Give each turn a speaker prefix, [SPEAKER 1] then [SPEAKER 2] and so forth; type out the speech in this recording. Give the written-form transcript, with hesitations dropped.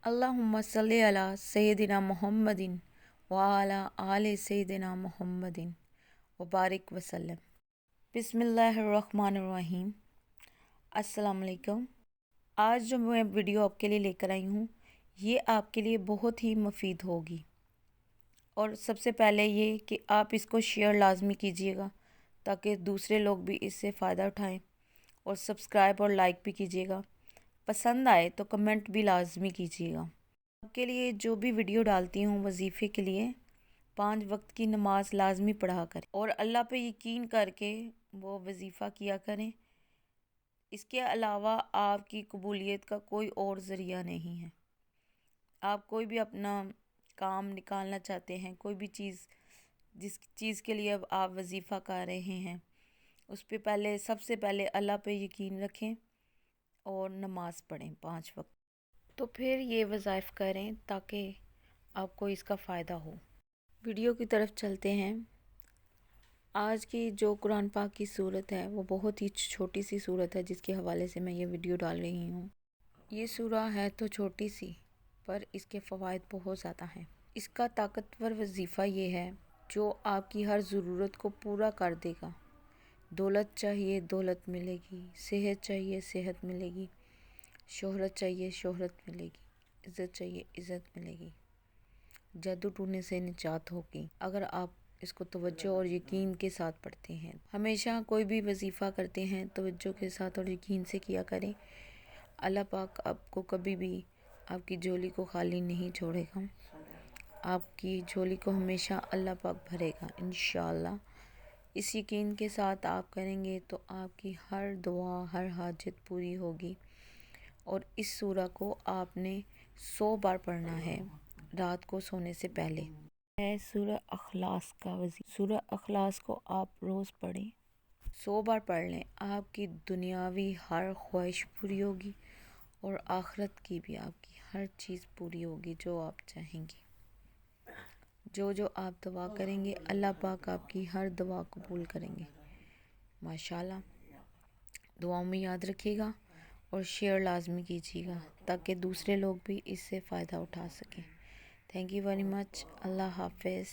[SPEAKER 1] अल्लाहुम्मा सल्ली अला सय्यदिना मुहम्मदिन व अला आले सय्यदिना मुहम्मदिन व बारिक वसल्लम। बिस्मिल्लाहिर्रहमानिर्रहीम। अस्सलाम वालेकुम। आज जो मैं वीडियो आपके लिए लेकर आई हूँ ये आपके लिए बहुत ही मुफीद होगी। और सबसे पहले ये कि आप इसको शेयर लाजमी कीजिएगा ताकि दूसरे लोग भी इससे फ़ायदा उठाएं, और सब्सक्राइब और लाइक भी कीजिएगा। पसंद आए तो कमेंट भी लाजमी कीजिएगा। आपके लिए जो भी वीडियो डालती हूँ वजीफ़े के लिए 5 वक्त की नमाज लाजमी पढ़ा करें और अल्लाह पे यकीन करके वो वजीफ़ा किया करें। इसके अलावा आपकी कबूलियत का कोई और ज़रिया नहीं है। आप कोई भी अपना काम निकालना चाहते हैं, कोई भी चीज़ जिस चीज़ के लिए अब आप वजीफ़ा कर रहे हैं उस पे पहले सबसे पहले अल्लाह पे यकीन रखें और नमाज़ पढ़ें 5 वक्त। तो फिर ये वज़ाइफ करें ताकि आपको इसका फ़ायदा हो। वीडियो की तरफ चलते हैं। आज की जो कुरान पाक की सूरत है वो बहुत ही छोटी सी सूरत है जिसके हवाले से मैं ये वीडियो डाल रही हूँ। ये सूरा है तो छोटी सी पर इसके फ़वाइद बहुत ज़्यादा हैं। इसका ताकतवर वजीफ़ा ये है जो आपकी हर ज़रूरत को पूरा कर देगा। दौलत चाहिए दौलत मिलेगी, सेहत चाहिए सेहत मिलेगी, शोहरत चाहिए शोहरत मिलेगी, इज़्ज़त चाहिए इज़्ज़त मिलेगी, जादू टूने से निजात होगी अगर आप इसको तवज्जो और यकीन के साथ पढ़ते हैं। हमेशा कोई भी वजीफ़ा करते हैं तवज्जो के साथ और यकीन से किया करें। अल्लाह पाक आपको कभी भी आपकी झोली को खाली नहीं छोड़ेगा। आपकी झोली को हमेशा अल्लाह पाक भरेगा इंशाअल्लाह। इस यकीन के साथ आप करेंगे तो आपकी हर दुआ हर हाजत पूरी होगी। और इस सूरा को आपने 100 बार पढ़ना है रात को सोने से पहले। है सूरा अखलास का सूरा अखलास को आप रोज़ पढ़ें, 100 बार पढ़ लें। आपकी दुनियावी हर ख्वाहिश पूरी होगी और आखिरत की भी आपकी हर चीज़ पूरी होगी जो आप चाहेंगे। जो आप दुआ करेंगे अल्लाह पाक आपकी हर दुआ कबूल करेंगे माशाल्लाह। दुआओं में याद रखिएगा और शेयर लाजमी कीजिएगा ताकि दूसरे लोग भी इससे फ़ायदा उठा सकें। Thank you very much. अल्लाह हाफ़िज़।